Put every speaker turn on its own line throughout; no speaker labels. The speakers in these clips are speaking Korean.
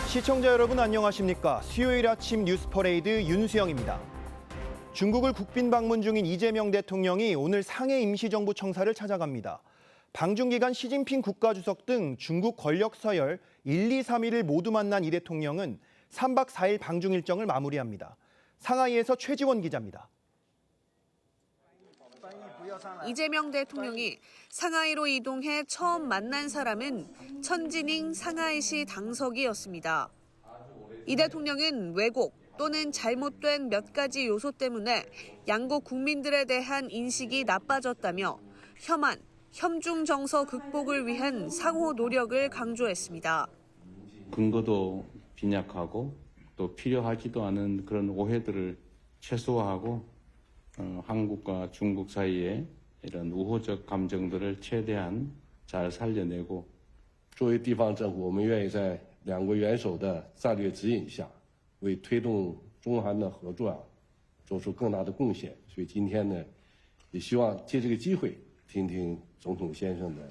시청자 여러분 안녕하십니까? 수요일 아침 뉴스 퍼레이드 윤수영입니다. 중국을 국빈 방문 중인 이재명 대통령이 오늘 상해 임시정부 청사를 찾아갑니다. 방중 기간 시진핑 국가주석 등 중국 권력 서열 1, 2, 3위를 모두 만난 이 대통령은 3박 4일 방중 일정을 마무리합니다. 상하이에서 최지원 기자입니다.
이재명 대통령이 상하이로 이동해 처음 만난 사람은 천진잉 상하이시 당석이었습니다. 이 대통령은 왜곡 또는 잘못된 몇 가지 요소 때문에 양국 국민들에 대한 인식이 나빠졌다며 혐한, 혐중 정서 극복을 위한 상호 노력을 강조했습니다.
근거도 빈약하고 또 필요하지도 않은 그런 오해들을 최소화하고 한국과 중국 사이에 이런 우호적 감정들을 최대한 잘 살려내고
作为地方政府，我们愿意在两国元首的战略指引下，为推动中韩的合作做出更大的贡献。所以今天呢，也希望借这个机会听听总统先生的。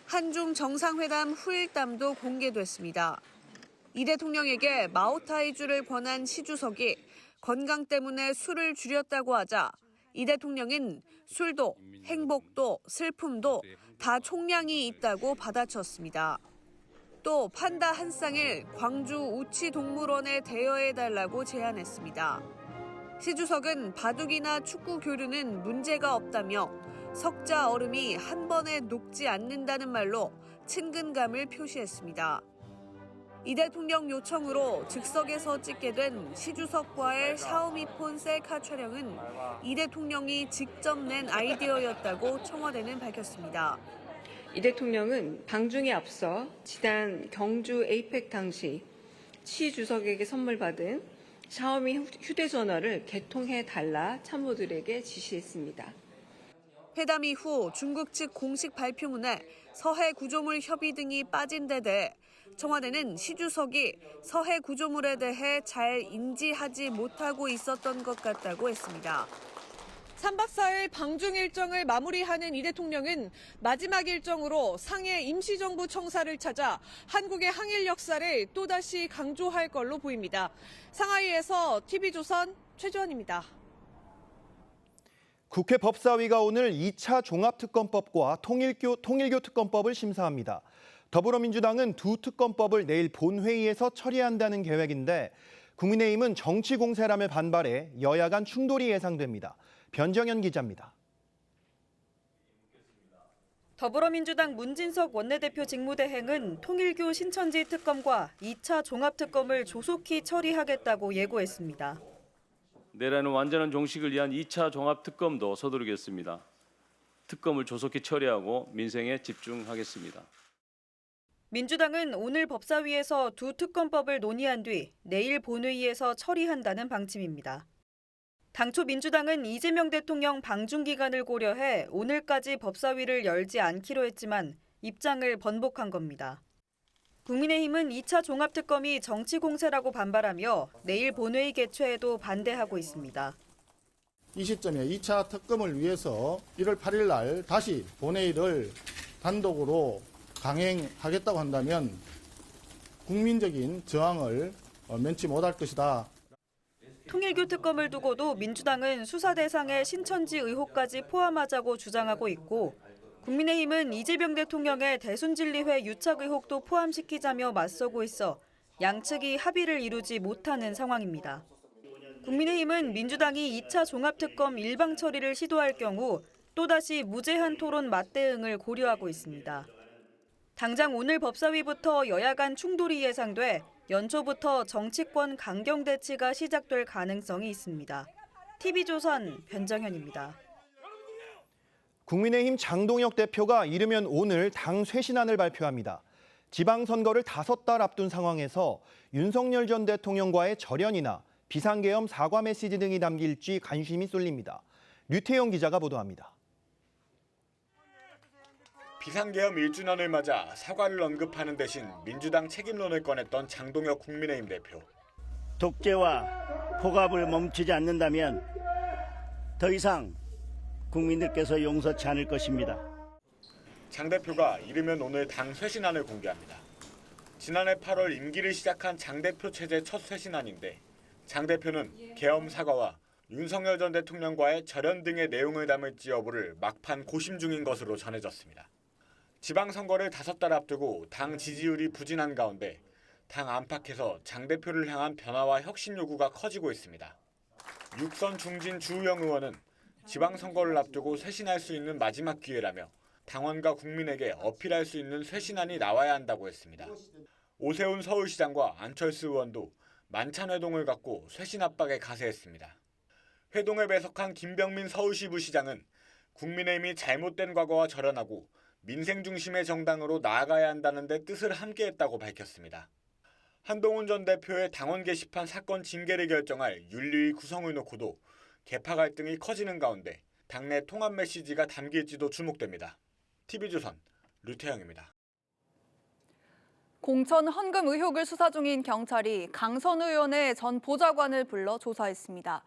한중 정상회담 후일담도 공개됐습니다. 이 대통령에게 마오타이주를 권한 시 주석이 건강 때문에 술을 줄였다고 하자 이 대통령은 술도, 행복도, 슬픔도 다 총량이 있다고 받아쳤습니다. 또 판다 한 쌍을 광주 우치동물원에 대여해달라고 제안했습니다. 시 주석은 바둑이나 축구 교류는 문제가 없다며 석자 얼음이 한 번에 녹지 않는다는 말로 친근감을 표시했습니다. 이 대통령 요청으로 즉석에서 찍게 된 시 주석과의 샤오미폰 셀카 촬영은 이 대통령이 직접 낸 아이디어였다고 청와대는 밝혔습니다.
이 대통령은 방중에 앞서 지난 경주 에이펙 당시 시 주석에게 선물 받은 샤오미 휴대전화를 개통해달라 참모들에게 지시했습니다.
회담 이후 중국 측 공식 발표문에 서해 구조물 협의 등이 빠진 데 대해 청와대는 시 주석이 서해 구조물에 대해 잘 인지하지 못하고 있었던 것 같다고 했습니다. 3박 4일 방중 일정을 마무리하는 이 대통령은 마지막 일정으로 상해 임시정부 청사를 찾아 한국의 항일 역사를 또다시 강조할 걸로 보입니다. 상하이에서 TV조선 최지원입니다.
국회 법사위가 오늘 2차 종합특검법과 통일교 특검법을 심사합니다. 더불어민주당은 두 특검법을 내일 본회의에서 처리한다는 계획인데 국민의힘은 정치 공세람에 반발해 여야 간 충돌이 예상됩니다. 변정현 기자입니다.
더불어민주당 문진석 원내대표 직무대행은 통일교 신천지 특검과 2차 종합특검을 조속히 처리하겠다고 예고했습니다.
내라는 완전한 종식을 위한 2차 종합특검도 서두르겠습니다. 특검을 조속히 처리하고 민생에 집중하겠습니다.
민주당은 오늘 법사위에서 두 특검법을 논의한 뒤 내일 본회의에서 처리한다는 방침입니다. 당초 민주당은 이재명 대통령 방중 기간을 고려해 오늘까지 법사위를 열지 않기로 했지만 입장을 번복한 겁니다. 국민의힘은 2차 종합특검이 정치 공세라고 반발하며 내일 본회의 개최에도 반대하고 있습니다.
이 시점에 2차 특검을 위해서 1월 8일 날 다시 본회의를 단독으로 강행하겠다고 한다면 국민적인 저항을 면치 못할 것이다.
통일교 특검을 두고도 민주당은 수사 대상에 신천지 의혹까지 포함하자고 주장하고 있고 국민의힘은 이재명 대통령의 대순진리회 유착 의혹도 포함시키자며 맞서고 있어 양측이 합의를 이루지 못하는 상황입니다. 국민의힘은 민주당이 2차 종합특검 일방 처리를 시도할 경우 또다시 무제한 토론 맞대응을 고려하고 있습니다. 당장 오늘 법사위부터 여야 간 충돌이 예상돼 연초부터 정치권 강경 대치가 시작될 가능성이 있습니다. TV조선 변정현입니다.
국민의힘 장동혁 대표가 이르면 오늘 당 쇄신안을 발표합니다. 지방선거를 5달 앞둔 상황에서 윤석열 전 대통령과의 절연이나 비상계엄 사과 메시지 등이 담길지 관심이 쏠립니다. 류태영 기자가 보도합니다.
비상계엄 1주년을 맞아 사과를 언급하는 대신 민주당 책임론을 꺼냈던 장동혁 국민의힘 대표.
독재와 폭압을 멈추지 않는다면 더 이상 국민들께서 용서치 않을 것입니다.
장 대표가 이르면 오늘 당 쇄신안을 공개합니다. 지난해 8월 임기를 시작한 장 대표 체제 첫 쇄신안인데 장 대표는 계엄 사과와 윤석열 전 대통령과의 절연 등의 내용을 담을지 여부를 막판 고심 중인 것으로 전해졌습니다. 지방선거를 5달 앞두고 당 지지율이 부진한 가운데 당 안팎에서 장 대표를 향한 변화와 혁신 요구가 커지고 있습니다. 육선 중진 주우영 의원은 지방선거를 앞두고 쇄신할 수 있는 마지막 기회라며 당원과 국민에게 어필할 수 있는 쇄신안이 나와야 한다고 했습니다. 오세훈 서울시장과 안철수 의원도 만찬 회동을 갖고 쇄신 압박에 가세했습니다. 회동에 배석한 김병민 서울시 부시장은 국민의힘이 잘못된 과거와 절연하고 민생 중심의 정당으로 나아가야 한다는 데 뜻을 함께했다고 밝혔습니다. 한동훈 전 대표의 당원 게시판 사건 징계를 결정할 윤리위 구성을 놓고도 계파 갈등이 커지는 가운데 당내 통합 메시지가 담길지도 주목됩니다. TV조선 류태영입니다.
공천 헌금 의혹을 수사 중인 경찰이 강선우 의원의 전 보좌관을 불러 조사했습니다.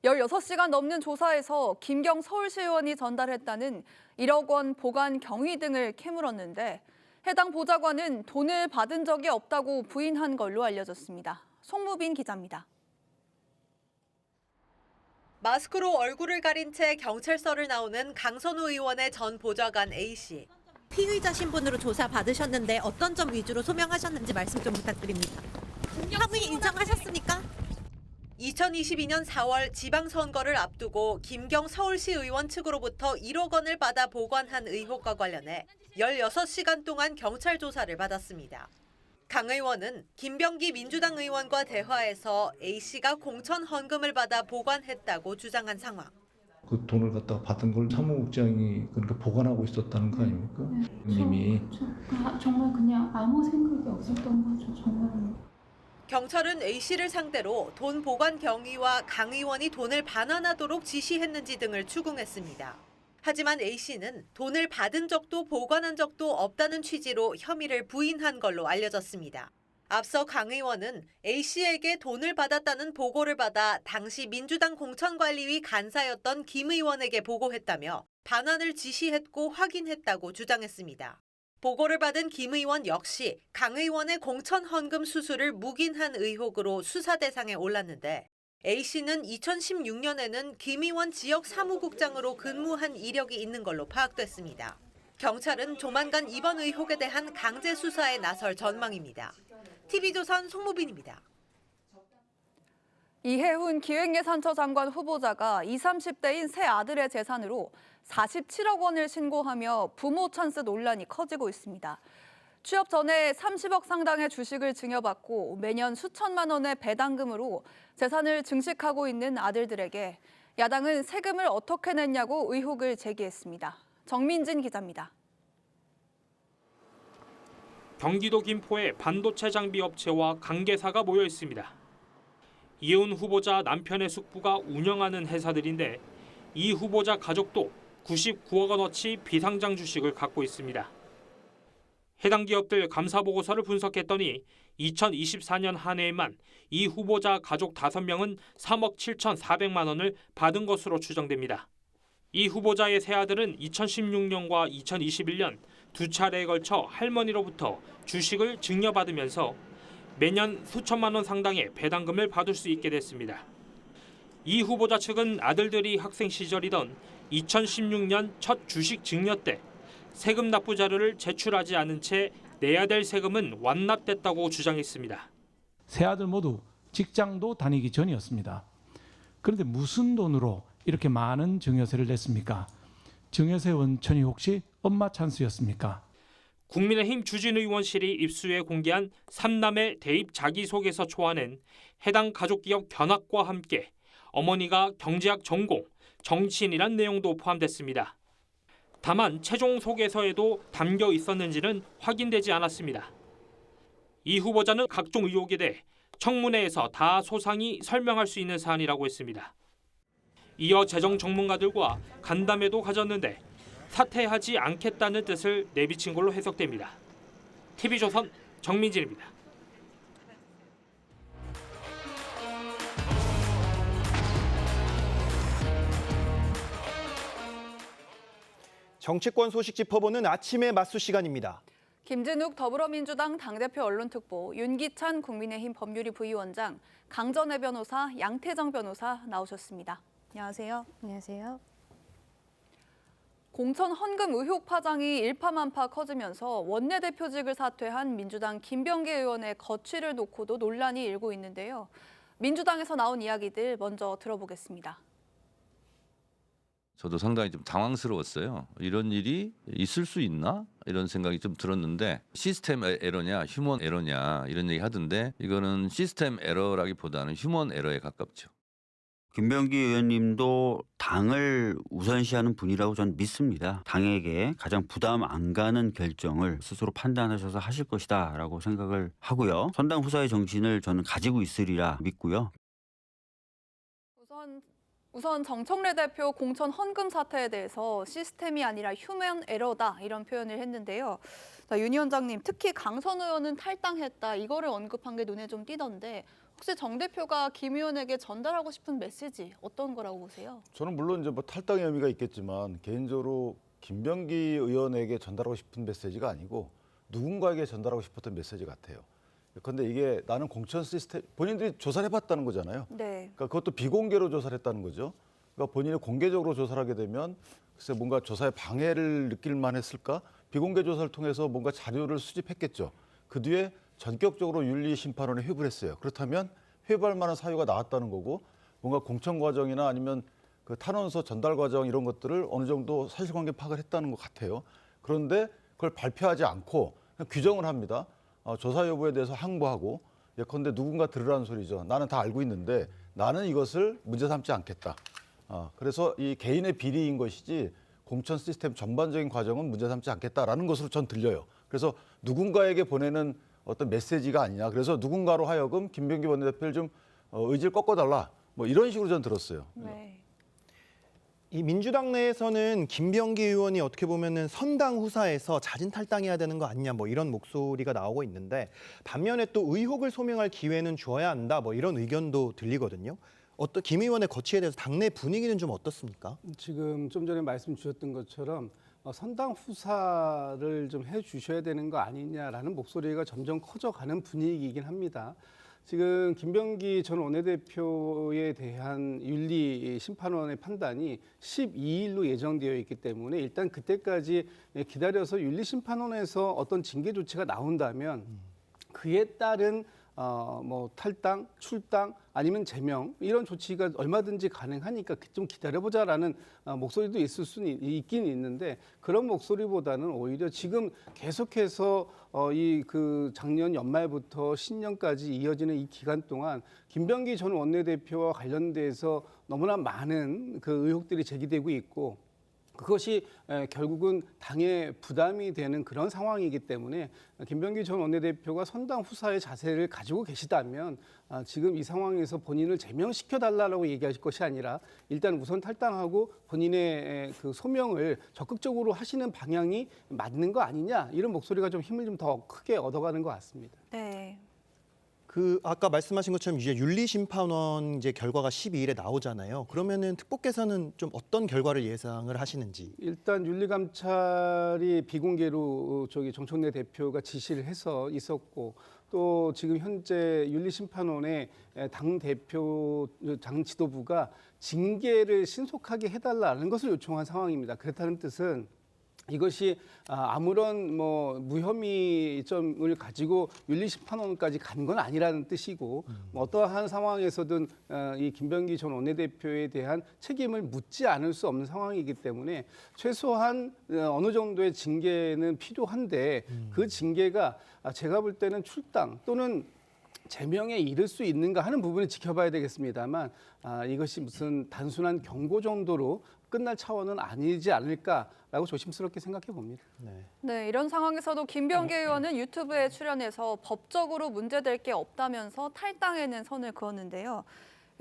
16시간 넘는 조사에서 김경 서울시 의원이 전달했다는 1억 원 보관 경위 등을 캐물었는데 해당 보좌관은 돈을 받은 적이 없다고 부인한 걸로 알려졌습니다. 송무빈 기자입니다.
마스크로 얼굴을 가린 채 경찰서를 나오는 강선우 의원의 전 보좌관 A씨.
피의자 신분으로 조사받으셨는데 어떤 점 위주로 소명하셨는지 말씀 좀 부탁드립니다. 혐의 인정하셨습니까?
2022년 4월 지방선거를 앞두고 김경 서울시 의원 측으로부터 1억 원을 받아 보관한 의혹과 관련해 16시간 동안 경찰 조사를 받았습니다. 강 의원은 김병기 민주당 의원과 대화에서 A씨가 공천 헌금을 받아 보관했다고 주장한 상황.
그 돈을 갖다가 받은 걸 사무국장이 그러니까 보관하고 있었다는 거 아닙니까? 님이
정말 그냥 아무 생각이 없었던 거죠. 정말로.
경찰은 A씨를 상대로 돈 보관 경위와 강 의원이 돈을 반환하도록 지시했는지 등을 추궁했습니다. 하지만 A씨는 돈을 받은 적도 보관한 적도 없다는 취지로 혐의를 부인한 걸로 알려졌습니다. 앞서 강 의원은 A씨에게 돈을 받았다는 보고를 받아 당시 민주당 공천관리위 간사였던 김 의원에게 보고했다며 반환을 지시했고 확인했다고 주장했습니다. 보고를 받은 김 의원 역시 강 의원의 공천 헌금 수수를 묵인한 의혹으로 수사 대상에 올랐는데 A씨는 2016년에는 김 의원 지역 사무국장으로 근무한 이력이 있는 걸로 파악됐습니다. 경찰은 조만간 이번 의혹에 대한 강제 수사에 나설 전망입니다. TV조선 송무빈입니다.
이해훈 기획예산처 장관 후보자가 20, 30대인 세 아들의 재산으로 47억 원을 신고하며 부모 찬스 논란이 커지고 있습니다. 취업 전에 30억 상당의 주식을 증여받고 매년 수천만 원의 배당금으로 재산을 증식하고 있는 아들들에게 야당은 세금을 어떻게 냈냐고 의혹을 제기했습니다. 정민진 기자입니다.
경기도 김포에 반도체 장비 업체와 관계사가 모여 있습니다. 이해훈 후보자 남편의 숙부가 운영하는 회사들인데 이 후보자 가족도 99억 원어치 비상장 주식을 갖고 있습니다. 해당 기업들 감사보고서를 분석했더니 2024년 한 해에만 이 후보자 가족 5명은 3억 7,400만 원을 받은 것으로 추정됩니다. 이 후보자의 세 아들은 2016년과 2021년 두 차례에 걸쳐 할머니로부터 주식을 증여받으면서 매년 수천만 원 상당의 배당금을 받을 수 있게 됐습니다. 이 후보자 측은 아들들이 학생 시절이던 2016년 첫 주식 증여 때 세금 납부 자료를 제출하지 않은 채 내야 될 세금은 완납됐다고 주장했습니다.
세 아들 모두 직장도 다니기 전이었습니다. 그런데 무슨 돈으로 이렇게 많은 증여세를 냈습니까? 증여세 원천이 혹시 엄마 찬스였습니까?
국민의힘 주진 의원실이 입수해 공개한 3남의 대입 자기소개서 초안엔 해당 가족기업 견학과 함께 어머니가 경제학 전공, 정치인이란 내용도 포함됐습니다. 다만 최종 소개서에도 담겨 있었는지는 확인되지 않았습니다. 이 후보자는 각종 의혹에 대해 청문회에서 다 소상히 설명할 수 있는 사안이라고 했습니다. 이어 재정 전문가들과 간담회도 가졌는데 사퇴하지 않겠다는 뜻을 내비친 걸로 해석됩니다. TV조선 정민진입니다.
정치권 소식 짚어보는 아침의 맞수 시간입니다.
김진욱 더불어민주당 당대표 언론특보, 윤기찬 국민의힘 법률위 부위원장, 강전애 변호사, 양태정 변호사 나오셨습니다. 안녕하세요.
안녕하세요.
공천 헌금 의혹 파장이 일파만파 커지면서 원내대표직을 사퇴한 민주당 김병기 의원의 거취를 놓고도 논란이 일고 있는데요. 민주당에서 나온 이야기들 먼저 들어보겠습니다.
저도 상당히 좀 당황스러웠어요. 이런 일이 있을 수 있나? 이런 생각이 좀 들었는데 시스템 에러냐 휴먼 에러냐 이런 얘기 하던데 이거는 시스템 에러라기보다는 휴먼 에러에 가깝죠.
김병기 의원님도 당을 우선시하는 분이라고 저는 믿습니다. 당에게 가장 부담 안 가는 결정을 스스로 판단하셔서 하실 것이다라고 생각을 하고요. 선당 후사의 정신을 저는 가지고 있으리라 믿고요.
우선 정청래 대표 공천 헌금 사태에 대해서 시스템이 아니라 휴먼 에러다 이런 표현을 했는데요. 윤 위원장님, 특히 강선 의원은 탈당했다 이거를 언급한 게 눈에 좀 띄던데 혹시 정 대표가 김 의원에게 전달하고 싶은 메시지 어떤 거라고 보세요?
저는 물론 이제 뭐 탈당의 의미가 있겠지만 개인적으로 김병기 의원에게 전달하고 싶은 메시지가 아니고 누군가에게 전달하고 싶었던 메시지 같아요. 그런데 이게 나는 공천 시스템 본인들이 조사를 해봤다는 거잖아요.
네.
그러니까 그것도 비공개로 조사를 했다는 거죠. 그러니까 본인이 공개적으로 조사를 하게 되면 글쎄 뭔가 조사에 방해를 느낄 만했을까? 비공개 조사를 통해서 뭔가 자료를 수집했겠죠. 그 뒤에 전격적으로 윤리심판원에 회부를 했어요. 그렇다면 회부할 만한 사유가 나왔다는 거고 뭔가 공천 과정이나 아니면 그 탄원서 전달 과정 이런 것들을 어느 정도 사실관계 파악을 했다는 것 같아요. 그런데 그걸 발표하지 않고 그냥 규정을 합니다. 조사 여부에 대해서 항보하고 예컨대 누군가 들으라는 소리죠. 나는 다 알고 있는데 나는 이것을 문제 삼지 않겠다. 그래서 이 개인의 비리인 것이지 공천 시스템 전반적인 과정은 문제 삼지 않겠다라는 것으로 전 들려요. 그래서 누군가에게 보내는 어떤 메시지가 아니냐. 그래서 누군가로 하여금 김병기 원내대표를 좀 의지를 꺾어달라. 뭐 이런 식으로 전 들었어요.
네.
이 민주당 내에서는 김병기 의원이 어떻게 보면은 선당 후사에서 자진 탈당해야 되는 거 아니냐 뭐 이런 목소리가 나오고 있는데 반면에 또 의혹을 소명할 기회는 줘야 한다 뭐 이런 의견도 들리거든요. 김 의원의 거취에 대해서 당내 분위기는 좀 어떻습니까?
지금 좀 전에 말씀 주셨던 것처럼 선당 후사를 좀 해주셔야 되는 거 아니냐라는 목소리가 점점 커져가는 분위기이긴 합니다. 지금 김병기 전 원내대표에 대한 윤리심판원의 판단이 12일로 예정되어 있기 때문에 일단 그때까지 기다려서 윤리심판원에서 어떤 징계 조치가 나온다면 그에 따른 뭐 탈당, 출당 아니면 제명 이런 조치가 얼마든지 가능하니까 좀 기다려보자라는 목소리도 있을 수는 있긴 있는데 그런 목소리보다는 오히려 지금 계속해서 이 그 작년 연말부터 신년까지 이어지는 이 기간 동안 김병기 전 원내대표와 관련돼서 너무나 많은 그 의혹들이 제기되고 있고 그것이 결국은 당에 부담이 되는 그런 상황이기 때문에 김병기 전 원내대표가 선당 후사의 자세를 가지고 계시다면 지금 이 상황에서 본인을 제명시켜달라고 얘기하실 것이 아니라 일단 우선 탈당하고 본인의 그 소명을 적극적으로 하시는 방향이 맞는 거 아니냐 이런 목소리가 좀 힘을 좀 더 크게 얻어가는 것 같습니다.
네.
아까 말씀하신 것처럼 이제 윤리심판원 이제 결과가 12일에 나오잖아요. 그러면은 특보께서는 좀 어떤 결과를 예상을 하시는지?
일단 윤리감찰이 비공개로 정청래 대표가 지시를 해서 있었고 또 지금 현재 윤리심판원의 당 대표, 당 지도부가 징계를 신속하게 해달라는 것을 요청한 상황입니다. 그렇다는 뜻은 이것이 아무런 뭐 무혐의점을 가지고 윤리심판원까지 간 건 아니라는 뜻이고 뭐 어떠한 상황에서든 이 김병기 전 원내대표에 대한 책임을 묻지 않을 수 없는 상황이기 때문에 최소한 어느 정도의 징계는 필요한데 그 징계가 제가 볼 때는 출당 또는 제명에 이를 수 있는가 하는 부분을 지켜봐야 되겠습니다만 이것이 무슨 단순한 경고 정도로 끝날 차원은 아니지 않을까라고 조심스럽게 생각해 봅니다.
네, 이런 상황에서도 김병기 의원은 유튜브에 출연해서 법적으로 문제될 게 없다면서 탈당에는 선을 그었는데요.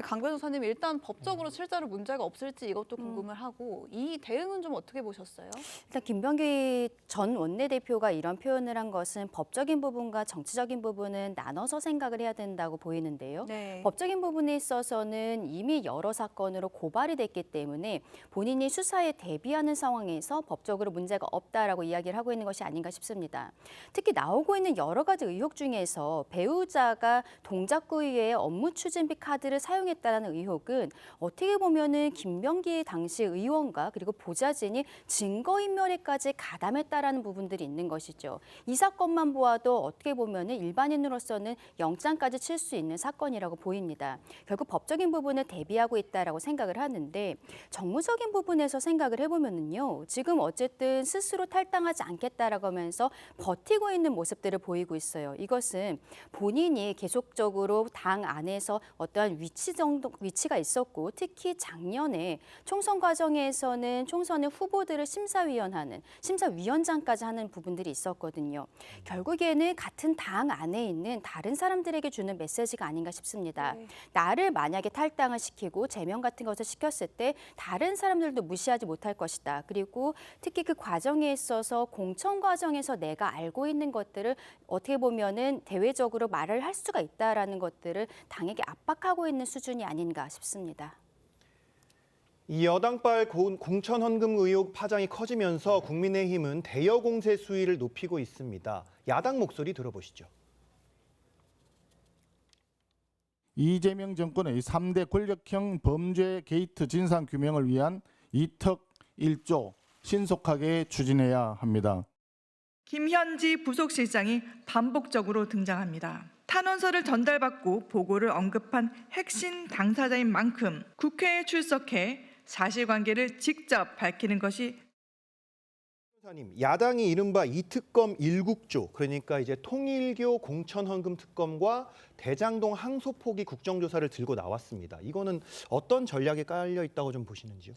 강 변호사님 일단 법적으로 실제로 문제가 없을지 이것도 궁금을 하고 이 대응은 좀 어떻게 보셨어요?
일단 김병기 전 원내대표가 이런 표현을 한 것은 법적인 부분과 정치적인 부분은 나눠서 생각을 해야 된다고 보이는데요.
네.
법적인 부분에 있어서는 이미 여러 사건으로 고발이 됐기 때문에 본인이 수사에 대비하는 상황에서 법적으로 문제가 없다라고 이야기를 하고 있는 것이 아닌가 싶습니다. 특히 나오고 있는 여러 가지 의혹 중에서 배우자가 동작구 의회의 업무 추진비 카드를 사용했다는 의혹은 어떻게 보면은 김병기 당시 의원과 그리고 보좌진이 증거인멸에까지 가담했다라는 부분들이 있는 것이죠. 이 사건만 보아도 어떻게 보면은 일반인으로서는 영장까지 칠 수 있는 사건이라고 보입니다. 결국 법적인 부분을 대비하고 있다라고 생각을 하는데 정무적인 부분에서 생각을 해보면은요. 지금 어쨌든 스스로 탈당하지 않겠다라고 하면서 버티고 있는 모습들을 보이고 있어요. 이것은 본인이 계속적으로 당 안에서 어떠한 위치가 있었고 특히 작년에 총선 과정에서는 총선의 후보들을 심사위원장까지 하는 부분들이 있었거든요. 결국에는 같은 당 안에 있는 다른 사람들에게 주는 메시지가 아닌가 싶습니다. 나를 만약에 탈당을 시키고 제명 같은 것을 시켰을 때 다른 사람들도 무시하지 못할 것이다. 그리고 특히 그 과정에 있어서 공천 과정에서 내가 알고 있는 것들을 어떻게 보면은 대외적으로 말을 할 수가 있다라는 것들을 당에게 압박하고 있는 수준이 아닌가 싶습니다.
이 여당발 공천 헌금 의혹 파장이 커지면서 국민의힘은 대여 공세 수위를 높이고 있습니다. 야당 목소리 들어보시죠.
이재명 정권의 3대 권력형 범죄 게이트 진상 규명을 위한 2턱 1조 신속하게 추진해야 합니다.
김현지 부속실장이 반복적으로 등장합니다. 탄원서를 전달받고 보고를 언급한 핵심 당사자인 만큼 국회에 출석해 사실관계를 직접 밝히는 것이
야당이 이른바 이특검 1국조, 그러니까 이제 통일교 공천헌금 특검과 대장동 항소포기 국정조사를 들고 나왔습니다. 이거는 어떤 전략이 깔려 있다고 좀 보시는지요?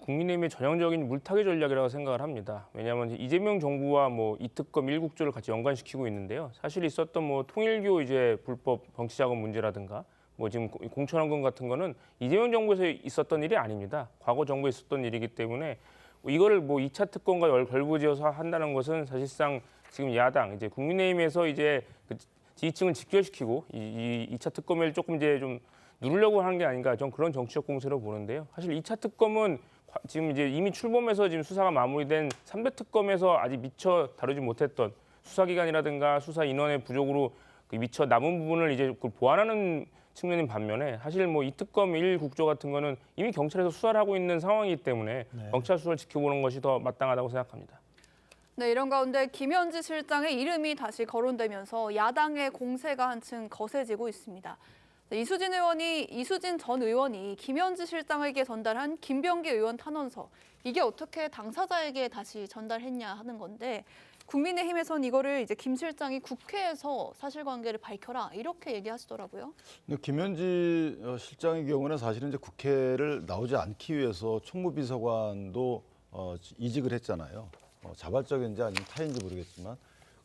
국민의힘의 전형적인 물타기 전략이라고 생각을 합니다. 왜냐하면 이재명 정부와 이특검 1국조를 같이 연관시키고 있는데요. 사실 있었던 통일교 이제 불법 정치자금 문제라든가 지금 공천헌금 같은 거는 이재명 정부에서 있었던 일이 아닙니다. 과거 정부에 있었던 일이기 때문에 이거를 2차 특검과 걸부지어서 한다는 것은 사실상 지금 야당 이제 국민의힘에서 이제 그 지지층을 직결시키고 이 2차 특검을 조금 이제 좀 누르려고 하는 게 아닌가, 전 그런 정치적 공세로 보는데요. 사실 2차 특검은 지금 이제 이미 출범해서 지금 수사가 마무리된 3대 특검에서 아직 미처 다루지 못했던 수사기관이라든가 수사 인원의 부족으로 미처 남은 부분을 이제 보완하는 측면인 반면에 사실 이 특검 1국조 같은 거는 이미 경찰에서 수사를 하고 있는 상황이기 때문에 경찰 수사를 지켜보는 것이 더 마땅하다고 생각합니다.
네, 이런 가운데 김현지 실장의 이름이 다시 거론되면서 야당의 공세가 한층 거세지고 있습니다. 이수진 전 의원이 김현지 실장에게 전달한 김병기 의원 탄원서, 이게 어떻게 당사자에게 다시 전달했냐 하는 건데 국민의힘에선 이거를 이제 김 실장이 국회에서 사실관계를 밝혀라 이렇게 얘기하시더라고요.
김현지 실장의 경우는 사실은 이제 국회를 나오지 않기 위해서 총무비서관도 이직을 했잖아요. 자발적인지 아니면 타인지 모르겠지만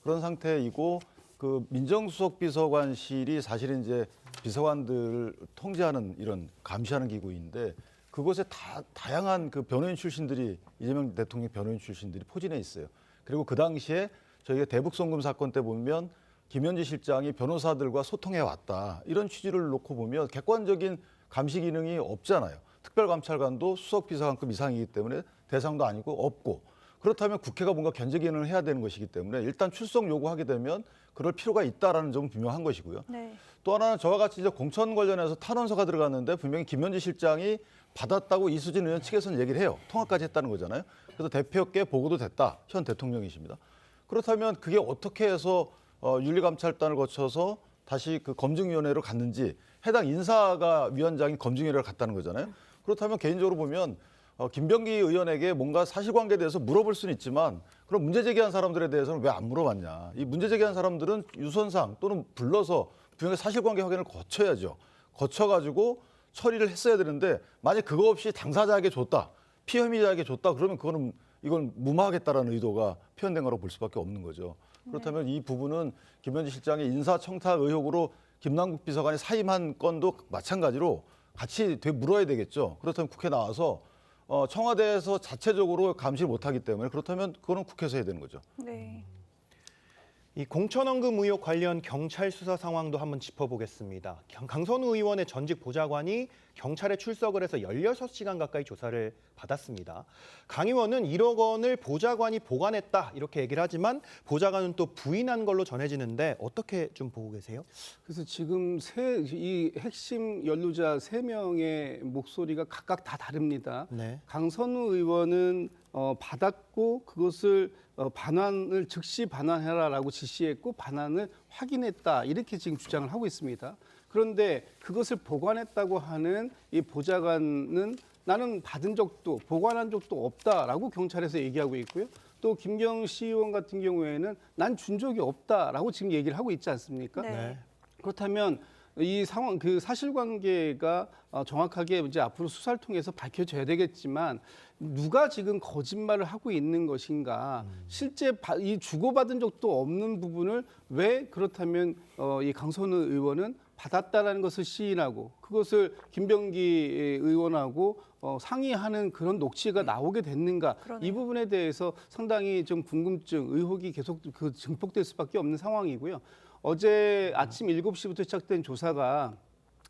그런 상태이고 그 민정수석 비서관실이 사실은 이제 비서관들을 통제하는 이런 감시하는 기구인데 그곳에 다양한 그 변호인 출신들이 이재명 대통령 변호인 출신들이 포진해 있어요. 그리고 그 당시에 저희가 대북송금 사건 때 보면 김현지 실장이 변호사들과 소통해 왔다. 이런 취지를 놓고 보면 객관적인 감시 기능이 없잖아요. 특별감찰관도 수석비서관급 이상이기 때문에 대상도 아니고 없고 그렇다면 국회가 뭔가 견제 기능을 해야 되는 것이기 때문에 일단 출석 요구하게 되면 그럴 필요가 있다라는 점은 분명한 것이고요.
네.
또 하나는 저와 같이 이제 공천 관련해서 탄원서가 들어갔는데 분명히 김현지 실장이 받았다고 이수진 의원 측에서는 얘기를 해요. 통화까지 했다는 거잖아요. 그래서 대표께 보고도 됐다. 현 대통령이십니다. 그렇다면 그게 어떻게 해서 윤리감찰단을 거쳐서 다시 그 검증위원회로 갔는지 해당 인사가 위원장이 검증위원회를 갔다는 거잖아요. 그렇다면 개인적으로 보면 김병기 의원에게 뭔가 사실관계에 대해서 물어볼 수는 있지만 그럼 문제 제기한 사람들에 대해서는 왜 안 물어봤냐. 이 문제 제기한 사람들은 유선상 또는 불러서 분명히 사실관계 확인을 거쳐야죠. 거쳐가지고 처리를 했어야 되는데 만약 그거 없이 당사자에게 줬다. 피혐의자에게 줬다. 그러면 이건 무마하겠다라는 의도가 표현된 거라고 볼 수밖에 없는 거죠. 그렇다면 이 부분은 김현지 실장의 인사청탁 의혹으로 김남국 비서관이 사임한 건도 마찬가지로 같이 물어야 되겠죠. 그렇다면 국회 나와서 청와대에서 자체적으로 감시를 못하기 때문에 그렇다면 그거는 국회에서 해야 되는 거죠.
네.
이 공천원금 의혹 관련 경찰 수사 상황도 한번 짚어보겠습니다. 강선우 의원의 전직 보좌관이 경찰에 출석을 해서 16시간 가까이 조사를 받았습니다. 강 의원은 1억 원을 보좌관이 보관했다 이렇게 얘기를 하지만 보좌관은 또 부인한 걸로 전해지는데 어떻게 좀 보고 계세요?
그래서 지금 이 핵심 연루자 3명의 목소리가 각각 다 다릅니다.
네.
강선우 의원은 받았고 그것을 반환을 즉시 반환해라라고 지시했고 반환을 확인했다 이렇게 지금 주장을 하고 있습니다. 그런데 그것을 보관했다고 하는 이 보좌관은 나는 받은 적도 보관한 적도 없다라고 경찰에서 얘기하고 있고요. 또 김경시 의원 같은 경우에는 난 준 적이 없다라고 지금 얘기를 하고 있지 않습니까?
네.
그렇다면 이 상황 그 사실관계가 정확하게 이제 앞으로 수사를 통해서 밝혀져야 되겠지만 누가 지금 거짓말을 하고 있는 것인가? 실제 이 주고받은 적도 없는 부분을 왜 그렇다면 이 강선우 의원은 받았다라는 것을 시인하고 그것을 김병기 의원하고 상의하는 그런 녹취가 나오게 됐는가?
그러네요.
이 부분에 대해서 상당히 좀 궁금증, 의혹이 계속 증폭될 수밖에 없는 상황이고요. 어제 아침 7시부터 시작된 조사가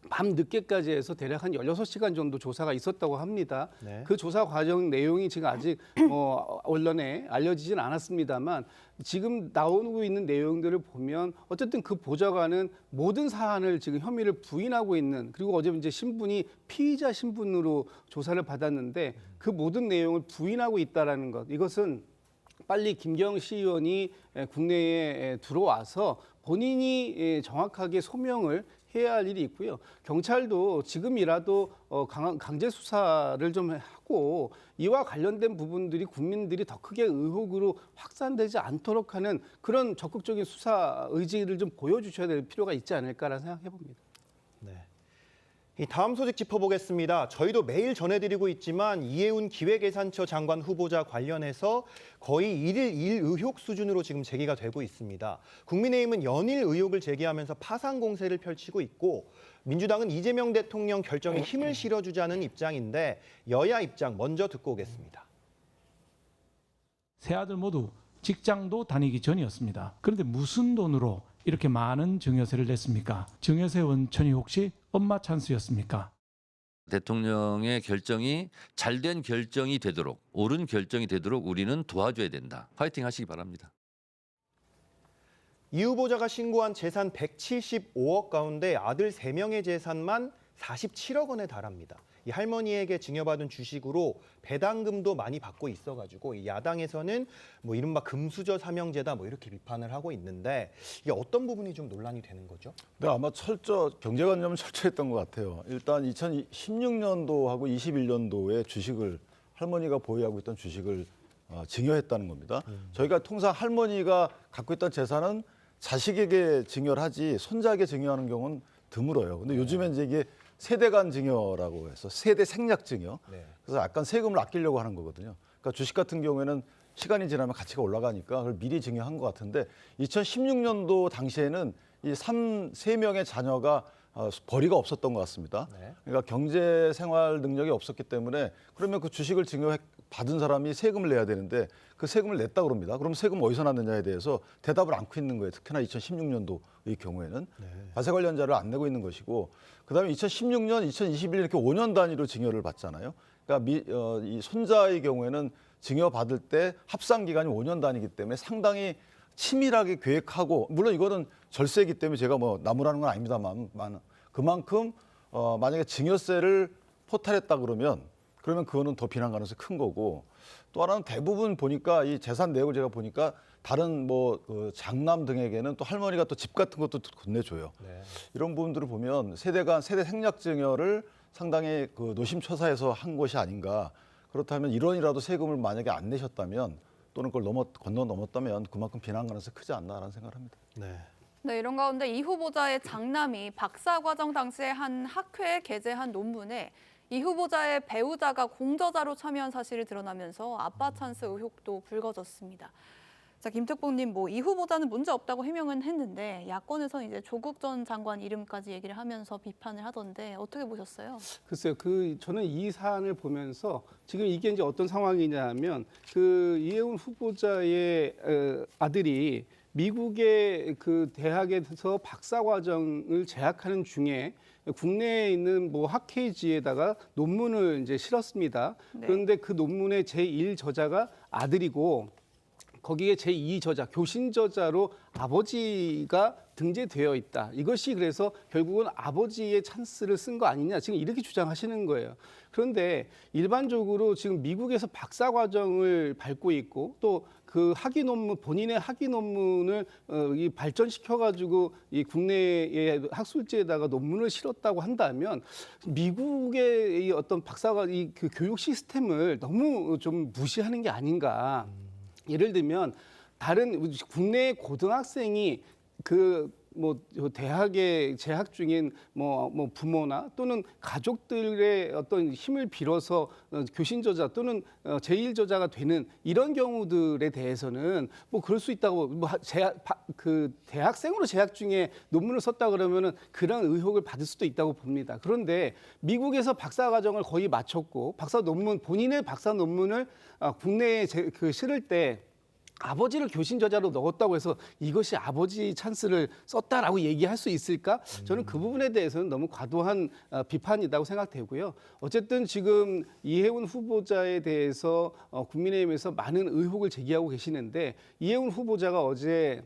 밤 늦게까지 해서 대략 한 16시간 정도 조사가 있었다고 합니다.
네.
그 조사 과정 내용이 지금 아직 언론에 알려지진 않았습니다만 지금 나오고 있는 내용들을 보면 어쨌든 그 보좌관은 모든 사안을 지금 혐의를 부인하고 있는 그리고 어제 이제 신분이 피의자 신분으로 조사를 받았는데 그 모든 내용을 부인하고 있다라는 것 이것은 빨리 김경시 의원이 국내에 들어와서 본인이 정확하게 소명을 해야 할 일이 있고요. 경찰도 지금이라도 강제 수사를 좀 하고 이와 관련된 부분들이 국민들이 더 크게 의혹으로 확산되지 않도록 하는 그런 적극적인 수사 의지를 좀 보여주셔야 될 필요가 있지 않을까라는 생각해 봅니다.
네. 이 다음 소식 짚어보겠습니다. 저희도 매일 전해드리고 있지만 이해운 기획예산처 장관 후보자 관련해서 거의 1일 1 의혹 수준으로 지금 제기가 되고 있습니다. 국민의힘은 연일 의혹을 제기하면서 파상 공세를 펼치고 있고 민주당은 이재명 대통령 결정에 힘을 실어주자는 입장인데 여야 입장 먼저 듣고 오겠습니다.
세 아들 모두 직장도 다니기 전이었습니다. 그런데 무슨 돈으로 이렇게 많은 증여세를 냈습니까? 증여세 원천이 혹시 엄마 찬스였습니까?
대통령의 결정이 잘된 결정이 되도록 옳은 결정이 되도록 우리는 도와줘야 된다. 파이팅 하시기 바랍니다.
이 후보자가 신고한 재산 175억 가운데 아들 3명의 재산만 47억 원에 달합니다. 이 할머니에게 증여받은 주식으로 배당금도 많이 받고 있어가지고 이 야당에서는 뭐 이른바 금수저 삼형제다 뭐 이렇게 비판을 하고 있는데 이게 어떤 부분이 좀 논란이 되는 거죠?
네, 아마 경제관념은 철저했던 것 같아요. 일단 2016년도하고 21년도에 주식을 할머니가 보유하고 있던 주식을 증여했다는 겁니다. 저희가 통상 할머니가 갖고 있던 재산은 자식에게 증여를 하지 손자에게 증여하는 경우는 드물어요. 근데 요즘엔 이제 이게 세대 간 증여라고 해서 세대 생략 증여. 그래서 약간 세금을 아끼려고 하는 거거든요. 그러니까 주식 같은 경우에는 시간이 지나면 가치가 올라가니까 그걸 미리 증여한 것 같은데 2016년도 당시에는 이 3명의 자녀가 벌이가 없었던 것 같습니다. 그러니까 경제 생활 능력이 없었기 때문에 그러면 그 주식을 증여받은 사람이 세금을 내야 되는데 그 세금을 냈다 그럽니다. 그럼 세금 어디서 났느냐에 대해서 대답을 않고 있는 거예요. 특히나 2016년도의 경우에는 과세 관련자를 안 내고 있는 것이고 그다음에 2016년, 2021년 이렇게 5년 단위로 증여를 받잖아요. 그러니까 이 손자의 경우에는 증여받을 때 합산 기간이 5년 단위이기 때문에 상당히 치밀하게 계획하고 물론 이거는 절세이기 때문에 제가 뭐 나무라는 건 아닙니다만 그만큼 만약에 증여세를 포탈했다 그러면 그거는 더 비난 가능성이 큰 거고 또 하나는 대부분 보니까 이 재산 내역을 제가 보니까 다른 그 장남 등에게는 또 할머니가 또 집 같은 것도 건네줘요. 이런 부분들을 보면 세대 생략 증여를 상당히 그 노심초사해서 한 것이 아닌가. 그렇다면 1원이라도 세금을 만약에 안 내셨다면 또는 그걸 건너 넘었다면 그만큼 비난 가능성이 크지 않나라는 생각을 합니다.
네, 이런 가운데 이 후보자의 장남이 박사과정 당시에 한 학회에 게재한 논문에 이 후보자의 배우자가 공저자로 참여한 사실이 드러나면서 아빠 찬스 의혹도 불거졌습니다. 자, 김특보님 이 후보자는 문제 없다고 해명은 했는데 야권에서는 이제 조국 전 장관 이름까지 얘기를 하면서 비판을 하던데 어떻게 보셨어요?
글쎄요, 저는 이 사안을 보면서 지금 이게 이제 어떤 상황이냐면 이해운 후보자의 아들이 미국의 대학에서 박사 과정을 재학하는 중에 국내에 있는 학회지에다가 논문을 이제 실었습니다.
네.
그런데 그 논문의 제1 저자가 아들이고 거기에 제2 저자, 교신 저자로 아버지가 등재되어 있다. 이것이 그래서 결국은 아버지의 찬스를 쓴 거 아니냐. 지금 이렇게 주장하시는 거예요. 그런데 일반적으로 지금 미국에서 박사 과정을 밟고 있고 또 학위 논문, 본인의 학위 논문을 발전시켜 가지고 이 국내의 학술지에다가 논문을 실었다고 한다면 미국의 이 어떤 박사가 교육 시스템을 너무 좀 무시하는 게 아닌가. 예를 들면 다른 국내 고등학생이 대학에 재학 중인 부모나 또는 가족들의 어떤 힘을 빌어서 교신 저자 또는 제1 저자가 되는 이런 경우들에 대해서는 그럴 수 있다고 대학생으로 재학 중에 논문을 썼다 그러면은 그런 의혹을 받을 수도 있다고 봅니다. 그런데 미국에서 박사 과정을 거의 마쳤고 본인의 박사 논문을 국내에 실을 때 아버지를 교신 저자로 넣었다고 해서 이것이 아버지 찬스를 썼다라고 얘기할 수 있을까? 저는 그 부분에 대해서는 너무 과도한 비판이라고 생각되고요. 어쨌든 지금 이해운 후보자에 대해서 국민의힘에서 많은 의혹을 제기하고 계시는데 이해운 후보자가 어제